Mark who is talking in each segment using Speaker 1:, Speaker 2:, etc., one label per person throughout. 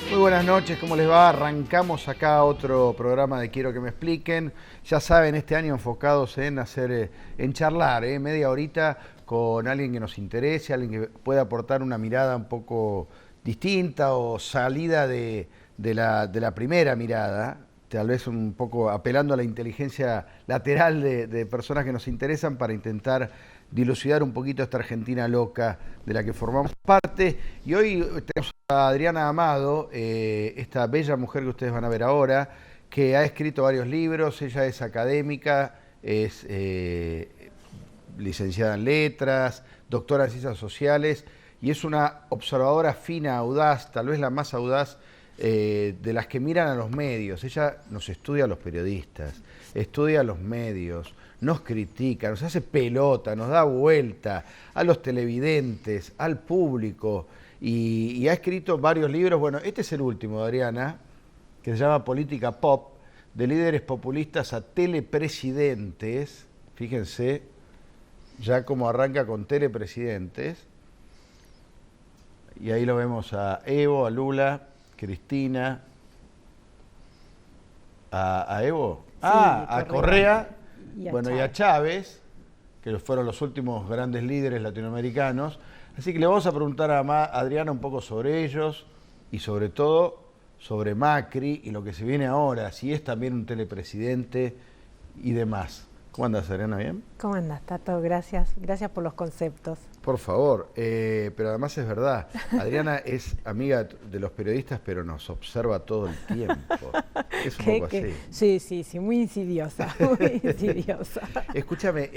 Speaker 1: Muy buenas noches, ¿cómo les va? Arrancamos acá otro programa de Quiero que me expliquen. Ya saben, este año enfocados en charlar, media horita con alguien que nos interese, alguien que pueda aportar una mirada un poco distinta o salida de la primera mirada, tal vez un poco apelando a la inteligencia lateral de personas que nos interesan para intentar dilucidar un poquito esta Argentina loca de la que formamos parte. Y hoy tenemos a Adriana Amado, esta bella mujer que ustedes van a ver ahora, que ha escrito varios libros. Ella es académica, es licenciada en letras, doctora en ciencias sociales y es una observadora fina, audaz, tal vez la más audaz de las que miran a los medios. Ella nos estudia a los periodistas, estudia a los medios, nos critica, nos hace pelota, nos da vuelta a los televidentes, al público, y ha escrito varios libros. Bueno, este es el último de Adriana, que se llama Política Pop, de líderes populistas a telepresidentes. Fíjense, ya como arranca con telepresidentes, y ahí lo vemos a Evo, a Lula, Cristina, a Evo, sí, a Correa, y a Chávez, que fueron los últimos grandes líderes latinoamericanos. Así que le vamos a preguntar a Adriana un poco sobre ellos y sobre todo sobre Macri y lo que se viene ahora, si es también un telepresidente y demás. ¿Cómo andas, Adriana? ¿Bien?
Speaker 2: ¿Cómo andas, Tato? Gracias. Gracias por los conceptos.
Speaker 1: Por favor, pero además es verdad. Adriana es amiga de los periodistas, pero nos observa todo el tiempo. Es un poco así.
Speaker 2: Sí, muy insidiosa, muy insidiosa.
Speaker 1: Escúchame,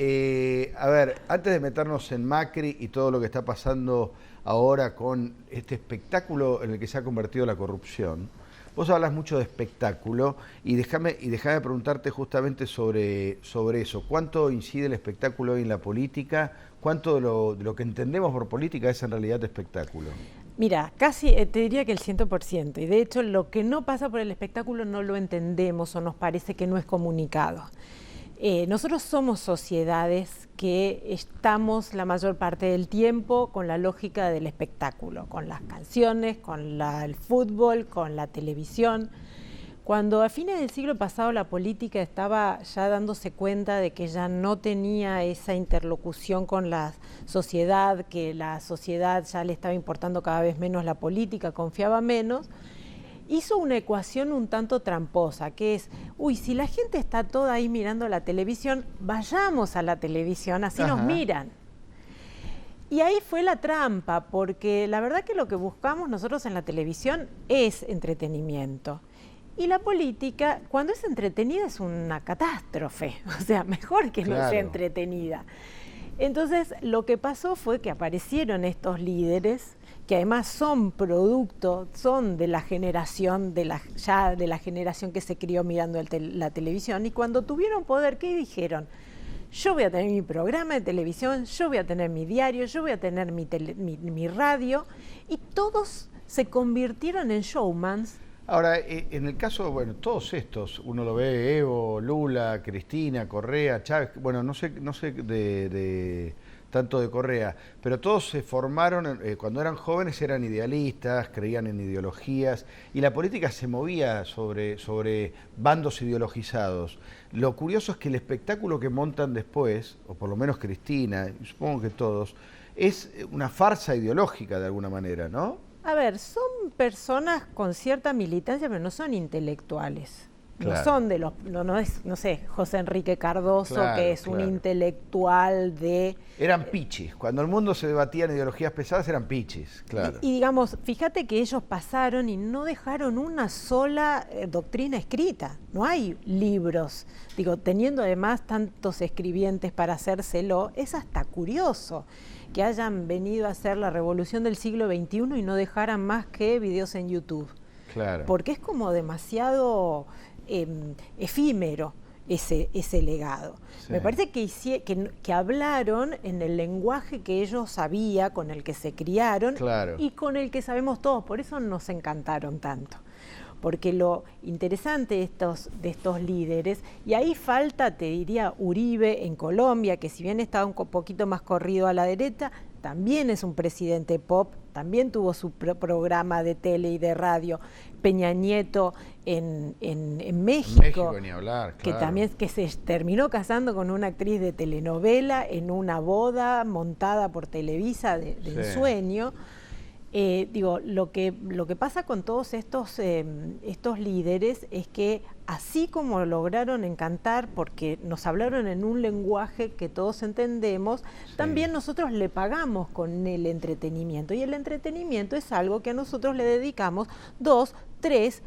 Speaker 1: a ver, antes de meternos en Macri y todo lo que está pasando ahora con este espectáculo en el que se ha convertido la corrupción, vos hablas mucho de espectáculo y déjame preguntarte justamente sobre eso. ¿Cuánto incide el espectáculo hoy en la política? ¿Cuánto de lo que entendemos por política es en realidad espectáculo?
Speaker 2: Mira, casi te diría que el 100%. Y de hecho lo que no pasa por el espectáculo no lo entendemos o nos parece que no es comunicado. Nosotros somos sociedades que estamos la mayor parte del tiempo con la lógica del espectáculo, con las canciones, con el fútbol, con la televisión. Cuando a fines del siglo pasado la política estaba ya dándose cuenta de que ya no tenía esa interlocución con la sociedad, que la sociedad ya le estaba importando cada vez menos la política, confiaba menos, hizo una ecuación un tanto tramposa, que es, si la gente está toda ahí mirando la televisión, vayamos a la televisión, así nos miran. Y ahí fue la trampa, porque la verdad que lo que buscamos nosotros en la televisión es entretenimiento. Y la política, cuando es entretenida, es una catástrofe, o sea, mejor que no sea entretenida. Entonces, lo que pasó fue que aparecieron estos líderes, que además son producto, son de la generación, de la generación que se crió mirando la televisión, y cuando tuvieron poder, ¿qué dijeron? Yo voy a tener mi programa de televisión, yo voy a tener mi diario, yo voy a tener mi radio, y todos se convirtieron en showmans.
Speaker 1: Ahora, en el caso, bueno, todos estos, uno lo ve, Evo, Lula, Cristina, Correa, Chávez, bueno, no sé tanto de Correa, pero todos se formaron, cuando eran jóvenes eran idealistas, creían en ideologías, y la política se movía sobre bandos ideologizados. Lo curioso es que el espectáculo que montan después, o por lo menos Cristina, y supongo que todos, es una farsa ideológica de alguna manera, ¿no?
Speaker 2: A ver, son personas con cierta militancia, pero no son intelectuales.
Speaker 1: Claro.
Speaker 2: No son de los, no es, no sé, José Enrique Cardoso, que es un intelectual de...
Speaker 1: Eran pichis. Cuando el mundo se debatía en ideologías pesadas, eran pichis, claro.
Speaker 2: Y digamos, fíjate que ellos pasaron y no dejaron una sola doctrina escrita. No hay libros. Digo, teniendo además tantos escribientes para hacérselo, es hasta curioso que hayan venido a hacer la revolución del siglo XXI y no dejaran más que videos en YouTube.
Speaker 1: Claro.
Speaker 2: Porque es como demasiado efímero ese legado. Sí. Me parece que hablaron en el lenguaje que ellos sabían, con el que se criaron, y con el que sabemos todos. Por eso nos encantaron tanto. Porque lo interesante de estos líderes, y ahí falta, te diría, Uribe en Colombia, que si bien estaba un poquito más corrido a la derecha, también es un presidente pop, también tuvo su programa de tele y de radio. Peña Nieto en México,
Speaker 1: Ni hablar, claro.
Speaker 2: Que también se terminó casando con una actriz de telenovela en una boda montada por Televisa de ensueño. Lo que pasa con todos estos líderes es que así como lograron encantar porque nos hablaron en un lenguaje que todos entendemos, también nosotros le pagamos con el entretenimiento, y el entretenimiento es algo que a nosotros le dedicamos 2, 3,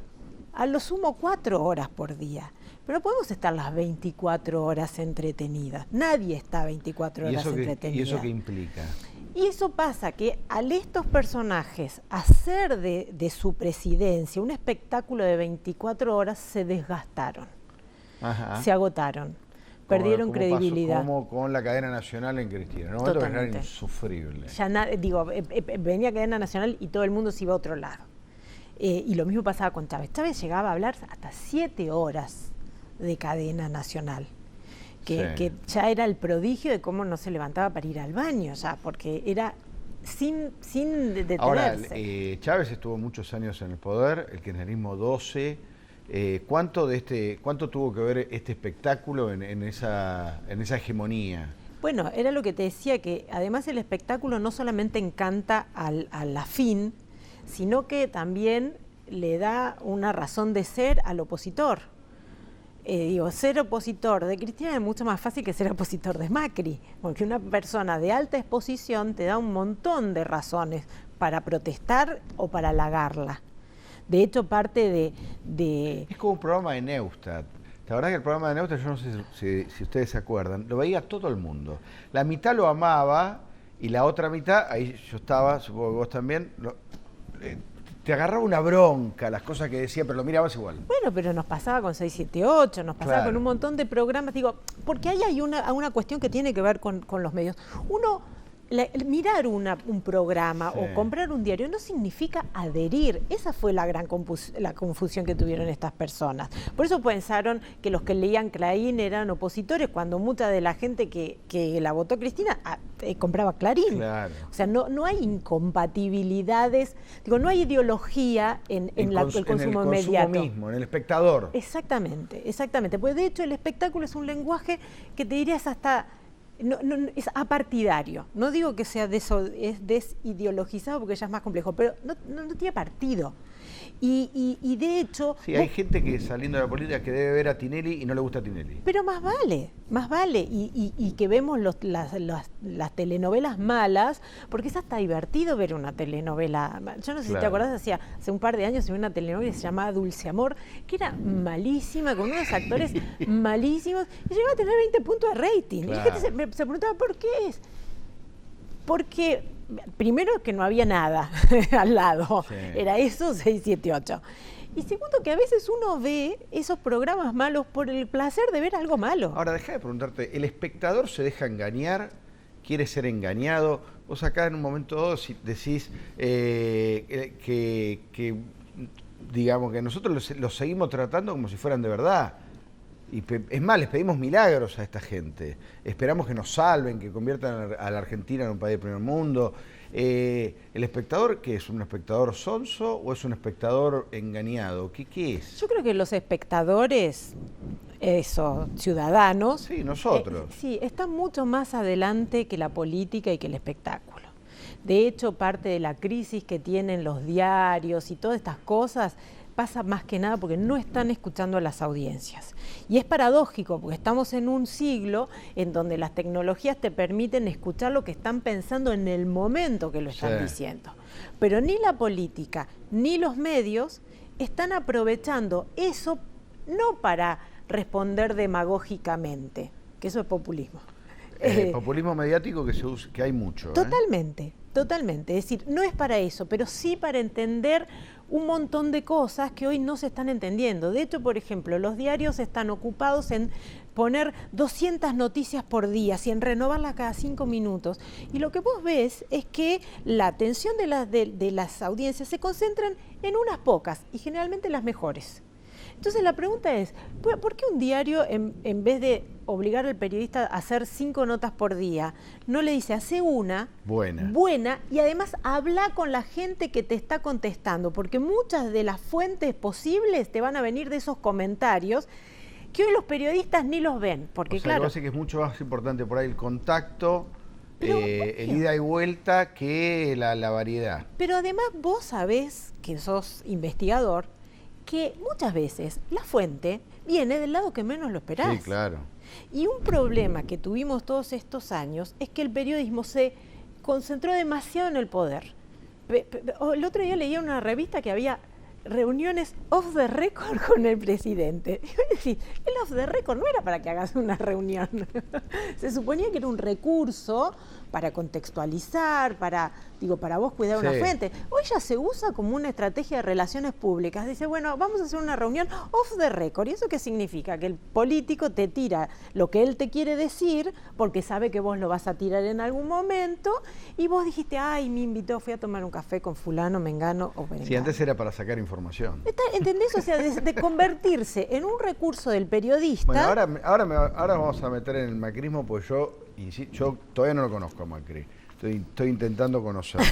Speaker 2: a lo sumo 4 horas por día. Pero no podemos estar las 24 horas entretenidas. Nadie está 24 horas entretenidas.
Speaker 1: ¿Y eso qué implica?
Speaker 2: Y eso pasa que al estos personajes hacer de su presidencia un espectáculo de 24 horas, se desgastaron, se agotaron, perdieron credibilidad.
Speaker 1: Pasó como con la cadena nacional en Cristina, en un momento era insufrible.
Speaker 2: Venía cadena nacional y todo el mundo se iba a otro lado. Y lo mismo pasaba con Chávez. Chávez llegaba a hablar hasta 7 horas de cadena nacional. Que ya era el prodigio de cómo no se levantaba para ir al baño, ya, porque era sin detenerse.
Speaker 1: Ahora, Chávez estuvo muchos años en el poder, el kirchnerismo 12. ¿Cuánto tuvo que ver este espectáculo en esa hegemonía?
Speaker 2: Bueno, era lo que te decía, que además el espectáculo no solamente encanta al afín, sino que también le da una razón de ser al opositor. Ser opositor de Cristina es mucho más fácil que ser opositor de Macri, porque una persona de alta exposición te da un montón de razones para protestar o para halagarla. De hecho, parte de...
Speaker 1: Es como un programa de Neustadt. La verdad que el programa de Neustadt, yo no sé si ustedes se acuerdan, lo veía todo el mundo. La mitad lo amaba y la otra mitad, ahí yo estaba, supongo que vos también, te agarraba una bronca las cosas que decía, pero lo mirabas igual.
Speaker 2: Bueno, pero nos pasaba con 678, nos pasaba con un montón de programas. Porque ahí hay una cuestión que tiene que ver con los medios. Mirar un programa o comprar un diario no significa adherir. Esa fue la gran confusión que tuvieron estas personas. Por eso pensaron que los que leían Clarín eran opositores, cuando mucha de la gente que la votó Cristina compraba Clarín.
Speaker 1: Claro.
Speaker 2: O sea, no hay incompatibilidades, no hay ideología en el consumo inmediato.
Speaker 1: Mismo, en el espectador.
Speaker 2: Exactamente. Pues de hecho el espectáculo es un lenguaje que te dirías hasta... es apartidario. No digo que sea es desideologizado, porque ya es más complejo, pero no tiene partido. Y de hecho...
Speaker 1: Sí, hay gente que saliendo de la política que debe ver a Tinelli y no le gusta Tinelli.
Speaker 2: Pero más vale. Y que vemos las telenovelas malas, porque es hasta divertido ver una telenovela. Yo no sé si te acordás, hace un par de años vi una telenovela que se llamaba Dulce Amor, que era malísima, con unos actores malísimos, y llegaba a tener 20 puntos de rating. Claro. Y la gente se preguntaba, ¿por qué es? Porque... primero, que no había nada al lado, era eso, 678. Y segundo, que a veces uno ve esos programas malos por el placer de ver algo malo.
Speaker 1: Ahora, deja de preguntarte, ¿el espectador se deja engañar? ¿Quiere ser engañado? Vos acá en un momento dado decís digamos que nosotros los seguimos tratando como si fueran de verdad. Y es más, les pedimos milagros a esta gente. Esperamos que nos salven, que conviertan a la Argentina en un país de primer mundo. ¿El espectador qué es? ¿Un espectador sonso o es un espectador engañado? ¿Qué es?
Speaker 2: Yo creo que los espectadores, ciudadanos...
Speaker 1: Sí, nosotros.
Speaker 2: Están mucho más adelante que la política y que el espectáculo. De hecho, parte de la crisis que tienen los diarios y todas estas cosas... pasa más que nada porque no están escuchando a las audiencias. Y es paradójico porque estamos en un siglo en donde las tecnologías te permiten escuchar lo que están pensando en el momento que lo están diciendo. Pero ni la política ni los medios están aprovechando eso, no para responder demagógicamente, que eso es populismo.
Speaker 1: Populismo mediático que hay mucho.
Speaker 2: Totalmente. Es decir, no es para eso, pero sí para entender un montón de cosas que hoy no se están entendiendo. De hecho, por ejemplo, los diarios están ocupados en poner 200 noticias por día y en renovarlas cada 5 minutos. Y lo que vos ves es que la atención de las audiencias se concentran en unas pocas y generalmente las mejores. Entonces la pregunta es, ¿por qué un diario, en vez de obligar al periodista a hacer 5 notas por día, no le dice, hace una buena y además habla con la gente que te está contestando? Porque muchas de las fuentes posibles te van a venir de esos comentarios que hoy los periodistas ni los ven. Porque,
Speaker 1: o sea,
Speaker 2: claro,
Speaker 1: que es mucho más importante por ahí el contacto, el ida y vuelta, que la variedad.
Speaker 2: Pero además vos sabés, que sos investigador, que muchas veces la fuente viene del lado que menos lo esperás.
Speaker 1: Sí, claro.
Speaker 2: Y un problema que tuvimos todos estos años es que el periodismo se concentró demasiado en el poder. El otro día leía una revista que había reuniones off the record con el presidente. Y voy a decir, el off the record no era para que hagas una reunión. Se suponía que era un recurso para contextualizar, para vos cuidar una fuente. Hoy ya se usa como una estrategia de relaciones públicas. Dice, bueno, vamos a hacer una reunión off the record. ¿Y eso qué significa? Que el político te tira lo que él te quiere decir, porque sabe que vos lo vas a tirar en algún momento, y vos dijiste, ay, me invitó, fui a tomar un café con fulano, mengano o perengano.
Speaker 1: Sí, antes era para sacar información.
Speaker 2: ¿Entendés? O sea, de convertirse en un recurso del periodista.
Speaker 1: Bueno, ahora vamos a meter en el macrismo, pues yo todavía no lo conozco a Macri. Estoy intentando conocerlo.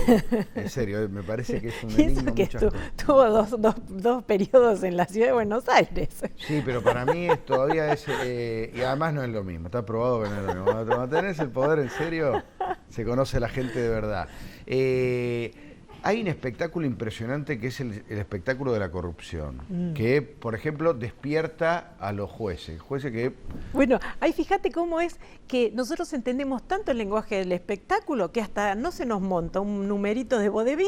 Speaker 1: En serio, me parece que es un enigma.
Speaker 2: Que tuvo dos periodos en la ciudad de Buenos Aires.
Speaker 1: Sí, pero para mí todavía es... y además no es lo mismo, está probado que no es lo mismo. Cuando tenés el poder en serio, se conoce a la gente de verdad. Hay un espectáculo impresionante que es el espectáculo de la corrupción, que, por ejemplo, despierta a los jueces. Jueces que...
Speaker 2: Bueno, ahí fíjate cómo es que nosotros entendemos tanto el lenguaje del espectáculo que hasta no se nos monta un numerito de vodevil,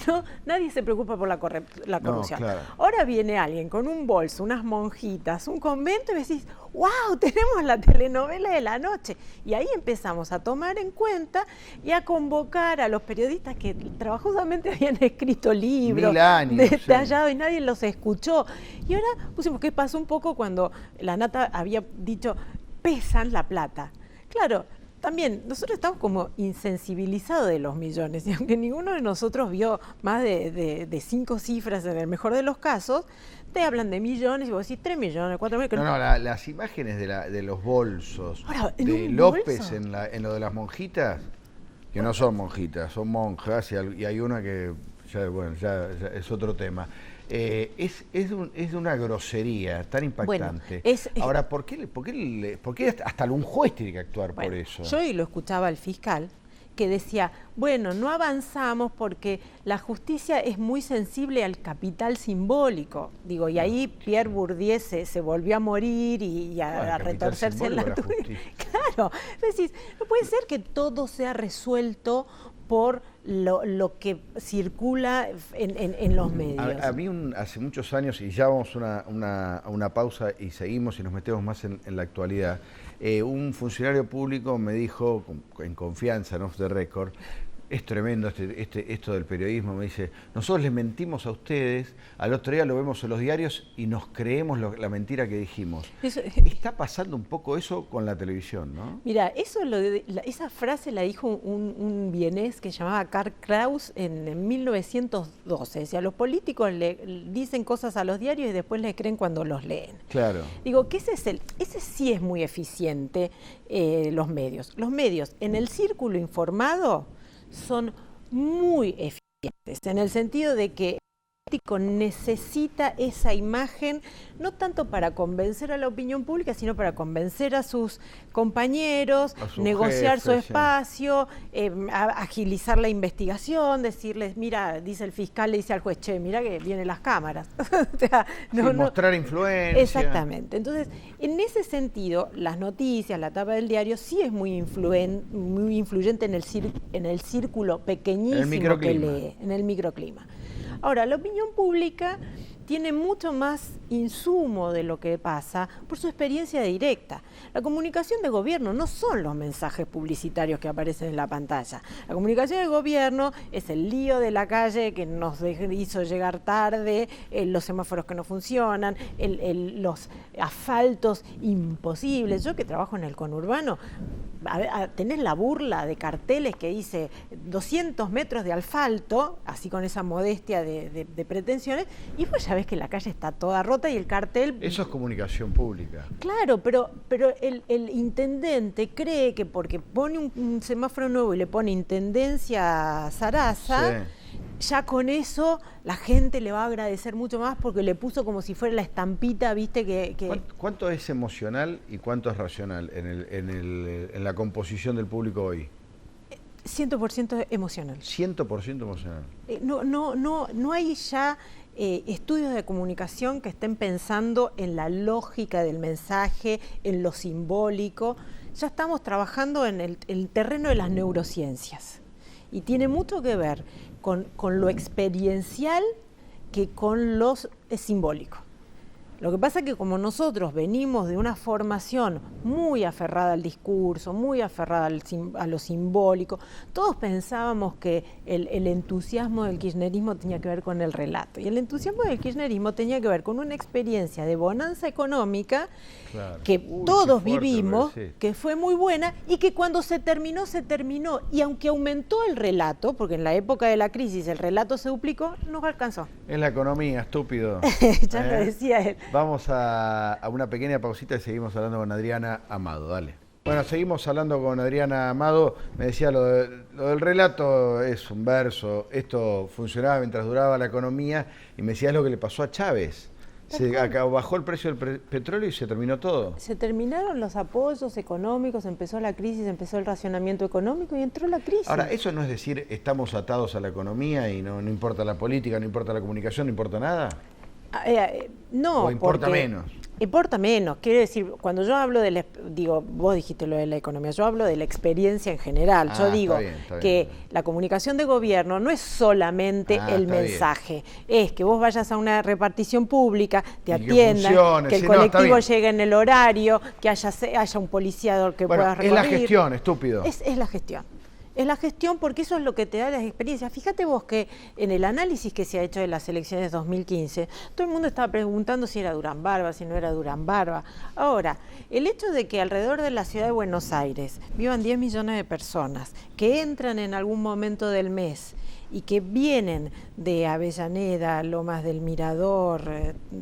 Speaker 2: no, nadie se preocupa por la corrupción.
Speaker 1: No, claro.
Speaker 2: Ahora viene alguien con un bolso, unas monjitas, un convento y decís, ¡wow! Tenemos la telenovela de la noche. Y ahí empezamos a tomar en cuenta y a convocar a los periodistas que trabajosamente habían escrito libros,
Speaker 1: 1000 años,
Speaker 2: detallados, y nadie los escuchó. Y ahora pusimos, ¿qué pasó un poco cuando la Nata había dicho, pesan la plata? Claro, también nosotros estamos como insensibilizados de los millones, y aunque ninguno de nosotros vio más de 5 cifras en el mejor de los casos, te hablan de millones y vos decís 3 millones, 4 millones.
Speaker 1: No, las imágenes de los bolsos,
Speaker 2: ahora,
Speaker 1: de López en lo de las monjitas, que no son monjitas, son monjas, y hay una que ya es otro tema. Es una grosería tan impactante.
Speaker 2: Bueno,
Speaker 1: ahora, ¿por qué hasta un juez tiene que actuar por eso?
Speaker 2: Yo hoy lo escuchaba al fiscal que decía, bueno, no avanzamos porque la justicia es muy sensible al capital simbólico. Digo, y ahí Pierre Bourdieu se volvió a morir y a retorcerse en la tuya. Claro, es decir, no puede ser que todo sea resuelto por lo que circula en los medios.
Speaker 1: A mí hace muchos años, y ya vamos a una pausa y seguimos y nos metemos más en la actualidad, un funcionario público me dijo, en confianza, en off the record, es tremendo esto del periodismo, me dice, nosotros les mentimos a ustedes, al otro día lo vemos en los diarios y nos creemos la mentira que dijimos. Está pasando un poco eso con la televisión, ¿no?
Speaker 2: Mira, esa frase la dijo un vienés que se llamaba Karl Kraus en 1912. Decía, los políticos le dicen cosas a los diarios y después les creen cuando los leen.
Speaker 1: Claro.
Speaker 2: Digo, que ese sí es muy eficiente, los medios. Los medios, en el círculo informado, son muy eficientes, en el sentido de que el político necesita esa imagen, no tanto para convencer a la opinión pública, sino para convencer a sus compañeros, negociar su espacio, agilizar la investigación, decirles, mira, dice el fiscal, le dice al juez, che, mira que vienen las cámaras. O sea,
Speaker 1: mostrar influencia.
Speaker 2: Exactamente. Entonces, en ese sentido, las noticias, la tapa del diario, sí es muy influyente en el círculo pequeñísimo que lee, en el microclima. Ahora, la opinión pública tiene mucho más insumo de lo que pasa por su experiencia directa. La comunicación de gobierno no son los mensajes publicitarios que aparecen en la pantalla. La comunicación de gobierno es el lío de la calle que nos hizo llegar tarde, los semáforos que no funcionan, los asfaltos imposibles. Yo que trabajo en el conurbano, tenés la burla de carteles que dice 200 metros de asfalto, así con esa modestia de pretensiones, y pues ya ves que la calle está toda rota. rota y el cartel...
Speaker 1: Eso es comunicación pública.
Speaker 2: Claro, pero el intendente cree que porque pone un semáforo nuevo y le pone Intendencia Sarasa, ya con eso la gente le va a agradecer mucho más porque le puso como si fuera la estampita, ¿viste?
Speaker 1: ¿Cuánto es emocional y cuánto es racional en la composición del público hoy?
Speaker 2: 100% emocional.
Speaker 1: 100% emocional.
Speaker 2: No hay ya estudios de comunicación que estén pensando en la lógica del mensaje, en lo simbólico. Ya estamos trabajando en el terreno de las neurociencias. Y tiene mucho que ver con lo experiencial que con lo simbólico. Lo que pasa es que como nosotros venimos de una formación muy aferrada al discurso, muy aferrada a lo simbólico, todos pensábamos que el entusiasmo del kirchnerismo tenía que ver con el relato. Y el entusiasmo del kirchnerismo tenía que ver con una experiencia de bonanza económica que todos vivimos, que fue muy buena y que cuando se terminó, se terminó. Y aunque aumentó el relato, porque en la época de la crisis el relato se duplicó, no alcanzó.
Speaker 1: Es la economía, estúpido.
Speaker 2: Ya lo decía él.
Speaker 1: Vamos a una pequeña pausita y seguimos hablando con Adriana Amado, dale. Bueno, seguimos hablando con Adriana Amado. Me decía, lo del relato es un verso, esto funcionaba mientras duraba la economía, y me decía, es lo que le pasó a Chávez. Bajó el precio del petróleo y se terminó todo.
Speaker 2: Se terminaron los apoyos económicos, empezó la crisis, empezó el racionamiento económico y entró la crisis.
Speaker 1: Ahora, eso no es decir, estamos atados a la economía y no importa la política, no importa la comunicación, no importa nada.
Speaker 2: No,
Speaker 1: ¿O importa menos?
Speaker 2: Importa menos, quiero decir, cuando yo hablo vos dijiste lo de la economía, yo hablo de la experiencia en general. Yo digo está bien. La comunicación de gobierno no es solamente el mensaje, es que vos vayas a una repartición pública, te atiendan, que el colectivo llegue en el horario, que haya un policiador que puedas recorrer.
Speaker 1: Es la gestión, estúpido.
Speaker 2: Es la gestión. Es la gestión porque eso es lo que te da las experiencias. Fíjate vos que en el análisis que se ha hecho de las elecciones 2015, todo el mundo estaba preguntando si era Durán Barba, si no era Durán Barba. Ahora, el hecho de que alrededor de la ciudad de Buenos Aires vivan 10 millones de personas, que entran en algún momento del mes y que vienen de Avellaneda, Lomas del Mirador,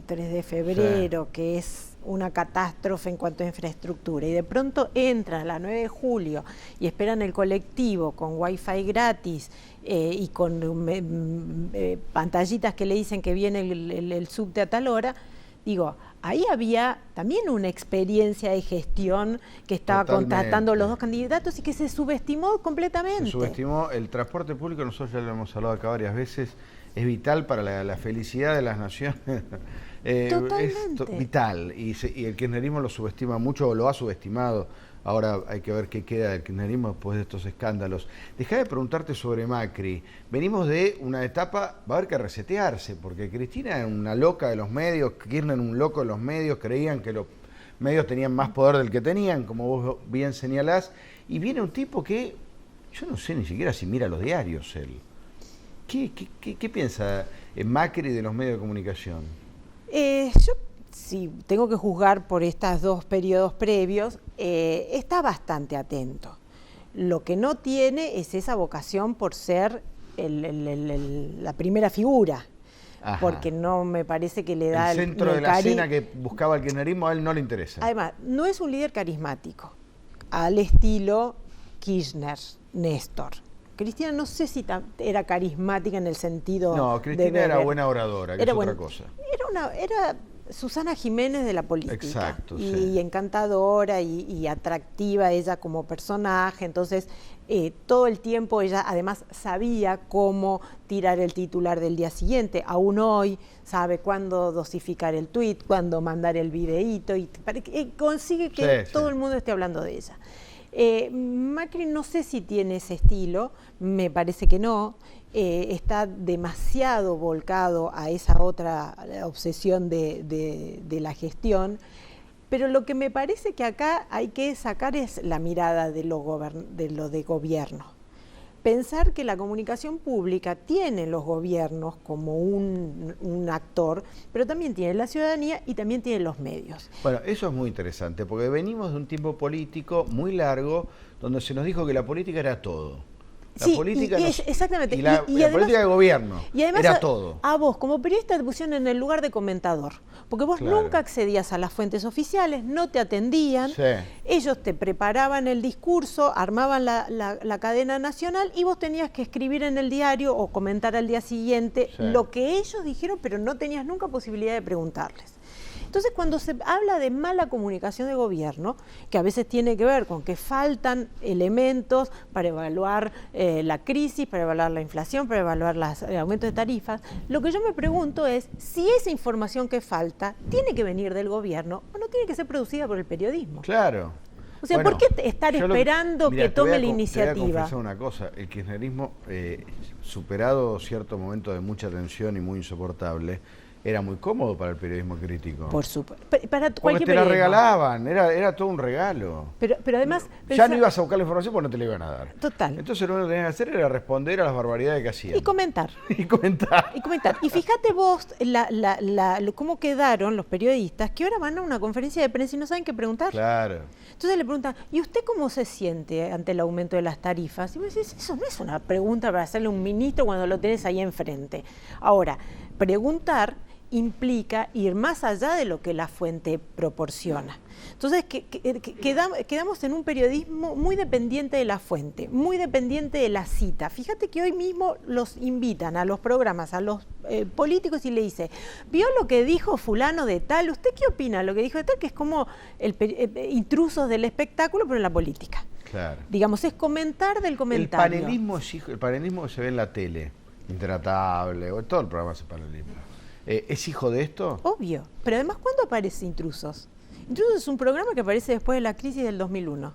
Speaker 2: 3 de febrero, que es una catástrofe en cuanto a infraestructura, y de pronto entran a la 9 de julio y esperan el colectivo con wifi gratis y con pantallitas que le dicen que viene el subte a tal hora, digo, ahí había también una experiencia de gestión que estaba contratando los dos candidatos y que se subestimó completamente.
Speaker 1: Se subestimó. El transporte público, nosotros ya lo hemos hablado acá varias veces, es vital para la felicidad de las naciones.
Speaker 2: Totalmente.
Speaker 1: Es vital, y el kirchnerismo lo subestima mucho, o lo ha subestimado. Ahora hay que ver qué queda del kirchnerismo después de estos escándalos. Dejá de preguntarte sobre Macri. Venimos de una etapa, va a haber que resetearse, porque Cristina era una loca de los medios, Kirchner un loco de los medios, creían que los medios tenían más poder del que tenían, como vos bien señalás, y viene un tipo que, yo no sé ni siquiera si mira los diarios él. ¿Qué piensa Macri de los medios de comunicación?
Speaker 2: Yo, si tengo que juzgar por estos dos periodos previos, está bastante atento. Lo que no tiene es esa vocación por ser la primera figura. Ajá. Porque no me parece que le da
Speaker 1: el centro de la escena que buscaba el kirchnerismo, a él no le interesa.
Speaker 2: Además, no es un líder carismático, al estilo Kirchner, Néstor. Cristina no sé si era carismática en el sentido.
Speaker 1: No, Cristina era buena oradora, que es otra cosa.
Speaker 2: Era Susana Jiménez de la política.
Speaker 1: Exacto,
Speaker 2: y encantadora y atractiva ella como personaje. Entonces, todo el tiempo ella además sabía cómo tirar el titular del día siguiente. Aún hoy sabe cuándo dosificar el tuit, cuándo mandar el videíto y consigue que todo el mundo esté hablando de ella. Macri no sé si tiene ese estilo, me parece que no, está demasiado volcado a esa otra obsesión de la gestión, pero lo que me parece que acá hay que sacar es la mirada de lo de gobierno. Pensar que la comunicación pública tiene los gobiernos como un actor, pero también tiene la ciudadanía y también tiene los medios.
Speaker 1: Bueno, eso es muy interesante, porque venimos de un tiempo político muy largo, donde se nos dijo que la política era todo. La
Speaker 2: Sí,
Speaker 1: política
Speaker 2: exactamente.
Speaker 1: y la
Speaker 2: además,
Speaker 1: política de gobierno
Speaker 2: y además
Speaker 1: era todo.
Speaker 2: A vos, como periodista, te pusieron en el lugar de comentador. Porque vos
Speaker 1: Claro.
Speaker 2: nunca accedías a las fuentes oficiales, no te atendían.
Speaker 1: Sí.
Speaker 2: Ellos te preparaban el discurso, armaban la cadena nacional y vos tenías que escribir en el diario o comentar al día siguiente lo que ellos dijeron, pero no tenías nunca posibilidad de preguntarles. Entonces, cuando se habla de mala comunicación de gobierno, que a veces tiene que ver con que faltan elementos para evaluar la crisis, para evaluar la inflación, para evaluar el aumento de tarifas, lo que yo me pregunto es si esa información que falta tiene que venir del gobierno o no tiene que ser producida por el periodismo.
Speaker 1: Claro.
Speaker 2: O sea, ¿por qué estar esperando que tome la iniciativa?
Speaker 1: Te voy a confesar una cosa, el kirchnerismo, superado cierto momento de mucha tensión y muy insoportable, era muy cómodo para el periodismo crítico.
Speaker 2: Por supuesto. Para
Speaker 1: porque te la regalaban, era todo un regalo.
Speaker 2: Pero además...
Speaker 1: Ya no ibas a buscar la información porque no te la iban a dar.
Speaker 2: Total.
Speaker 1: Entonces lo único que tenías que hacer era responder a las barbaridades que hacían.
Speaker 2: Y comentar.
Speaker 1: Y comentar.
Speaker 2: Y fíjate vos cómo quedaron los periodistas que ahora van a una conferencia de prensa y no saben qué preguntar.
Speaker 1: Claro.
Speaker 2: Entonces le preguntan, ¿y usted cómo se siente ante el aumento de las tarifas? Y vos decís, eso no es una pregunta para hacerle a un ministro cuando lo tenés ahí enfrente. Ahora, preguntar implica ir más allá de lo que la fuente proporciona. Entonces quedamos en un periodismo muy dependiente de la fuente, muy dependiente de la cita. Fíjate que hoy mismo los invitan a los programas, a los políticos y le dice, ¿vio lo que dijo fulano de tal? ¿Usted qué opina de lo que dijo de tal? Que es como intrusos del espectáculo, pero en la política.
Speaker 1: Claro.
Speaker 2: Digamos, es comentar del comentario.
Speaker 1: El panelismo que se ve en la tele, Intratable, o todo el programa es panelismo. ¿Es hijo de esto?
Speaker 2: Obvio, pero además, ¿cuándo aparece Intrusos? Intrusos es un programa que aparece después de la crisis del 2001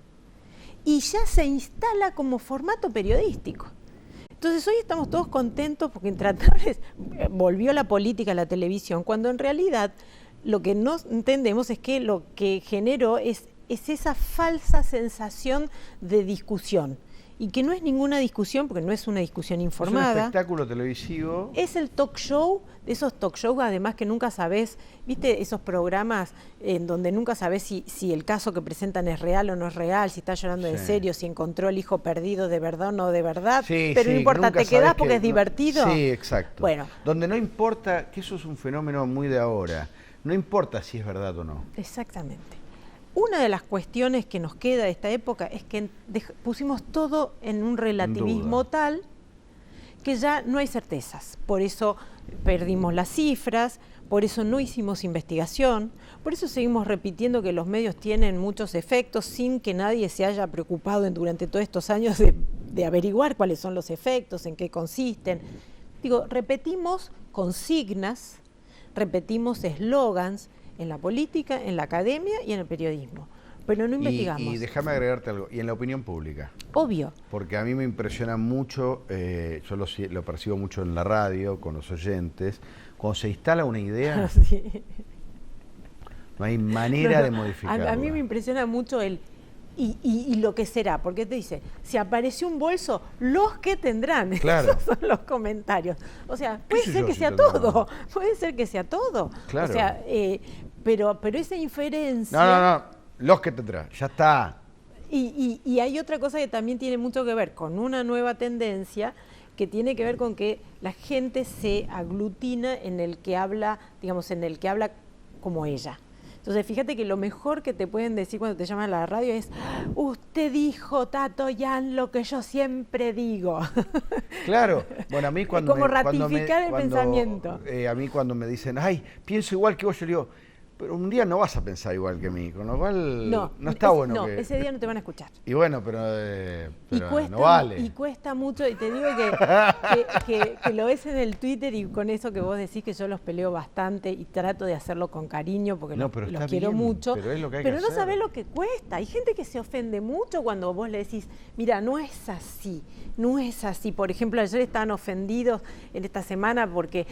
Speaker 2: y ya se instala como formato periodístico. Entonces hoy estamos todos contentos porque Intratables volvió la política a la televisión, cuando en realidad lo que no entendemos es que lo que generó es esa falsa sensación de discusión. Y que no es ninguna discusión, porque no es una discusión informada.
Speaker 1: Es un espectáculo televisivo.
Speaker 2: Es el talk show, de esos talk shows además que nunca sabés, ¿viste? Esos programas en donde nunca sabés si el caso que presentan es real o no es real, si está llorando en serio, si encontró el hijo perdido de verdad o no de verdad.
Speaker 1: Sí,
Speaker 2: pero no importa, te quedás porque es divertido.
Speaker 1: Sí, exacto.
Speaker 2: Bueno.
Speaker 1: Donde no importa, que eso es un fenómeno muy de ahora, no importa si es verdad o no.
Speaker 2: Exactamente. Una de las cuestiones que nos queda de esta época es que pusimos todo en un relativismo tal que ya no hay certezas. Por eso perdimos las cifras, por eso no hicimos investigación, por eso seguimos repitiendo que los medios tienen muchos efectos sin que nadie se haya preocupado durante todos estos años de averiguar cuáles son los efectos, en qué consisten. Digo, repetimos consignas, repetimos eslogans, en la política, en la academia y en el periodismo. Pero no investigamos.
Speaker 1: Y déjame agregarte algo, y en la opinión pública.
Speaker 2: Obvio.
Speaker 1: Porque a mí me impresiona mucho, yo lo percibo mucho en la radio, con los oyentes, cuando se instala una idea, sí. No hay manera de modificarla.
Speaker 2: A mí me impresiona mucho y lo que será, porque te dice, si apareció un bolso, los que tendrán.
Speaker 1: Claro.
Speaker 2: Esos son los comentarios. O sea, puede ser que sea todo, puede ser que sea todo.
Speaker 1: Claro.
Speaker 2: O sea, pero esa inferencia...
Speaker 1: No, los que tendrán, ya está.
Speaker 2: Y hay otra cosa que también tiene mucho que ver con una nueva tendencia que tiene que ver con que la gente se aglutina en el que habla, digamos, en el que habla como ella. Entonces, fíjate que lo mejor que te pueden decir cuando te llaman a la radio es usted dijo, Tato Yan, lo que yo siempre digo.
Speaker 1: Claro. Bueno, a mí cuando
Speaker 2: como ratificar el pensamiento.
Speaker 1: A mí cuando me dicen, ay, pienso igual que vos, yo digo, pero un día no vas a pensar igual que mí, con lo cual no está bueno.
Speaker 2: No, ese día no te van a escuchar.
Speaker 1: Y bueno, pero cuesta, no vale.
Speaker 2: Y cuesta mucho, y te digo que lo ves en el Twitter y con eso que vos decís que yo los peleo bastante y trato de hacerlo con cariño porque los quiero mucho.
Speaker 1: Pero, es lo que hay
Speaker 2: pero
Speaker 1: que
Speaker 2: no
Speaker 1: hacer.
Speaker 2: sabés lo que cuesta. Hay gente que se ofende mucho cuando vos le decís, mira, no es así, no es así. Por ejemplo, ayer estaban ofendidos en esta semana porque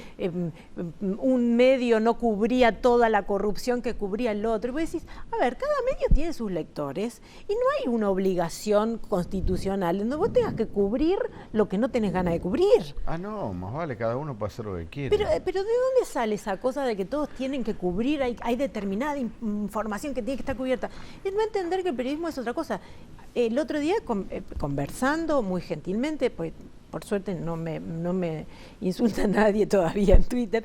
Speaker 2: un medio no cubría toda la corrupción que cubría el otro. Y vos decís, a ver, cada medio tiene sus lectores y no hay una obligación constitucional donde vos tengas que cubrir lo que no tenés ganas de cubrir.
Speaker 1: Ah, no, más vale, cada uno puede hacer lo que quiere.
Speaker 2: Pero ¿de dónde sale esa cosa de que todos tienen que cubrir, hay determinada información que tiene que estar cubierta? Es no entender que el periodismo es otra cosa. el otro día conversando muy gentilmente, pues por suerte no me insulta nadie todavía en Twitter,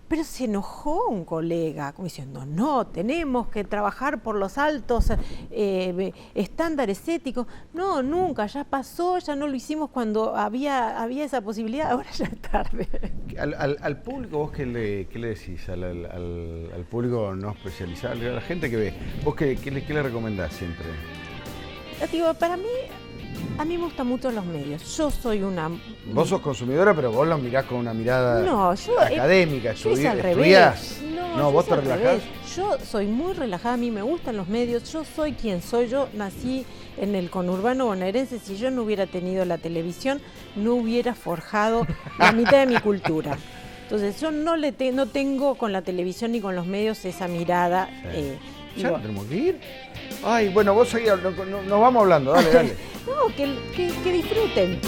Speaker 2: pero se enojó un colega, como diciendo, no, tenemos que trabajar por los altos estándares éticos. No, nunca, ya pasó, ya no lo hicimos cuando había esa posibilidad, ahora ya es tarde.
Speaker 1: Al público, ¿vos qué le decís? Al público no especializado, a la gente que ve, ¿vos qué le recomendás siempre?
Speaker 2: Digo, para mí, a mí me gustan mucho los medios. Yo soy una...
Speaker 1: Vos sos consumidora, pero vos los mirás con una mirada académica,
Speaker 2: yo es al
Speaker 1: estudiás.
Speaker 2: Revés.
Speaker 1: No, vos te relajás.
Speaker 2: Yo soy muy relajada, a mí me gustan los medios, yo soy quien soy, yo nací en el conurbano bonaerense, si yo no hubiera tenido la televisión, no hubiera forjado la mitad de mi cultura. Entonces yo no tengo con la televisión ni con los medios esa mirada.
Speaker 1: ¿Ya no tenemos que ir? Ay, bueno, vos seguís, nos vamos hablando, dale.
Speaker 2: No, que disfruten.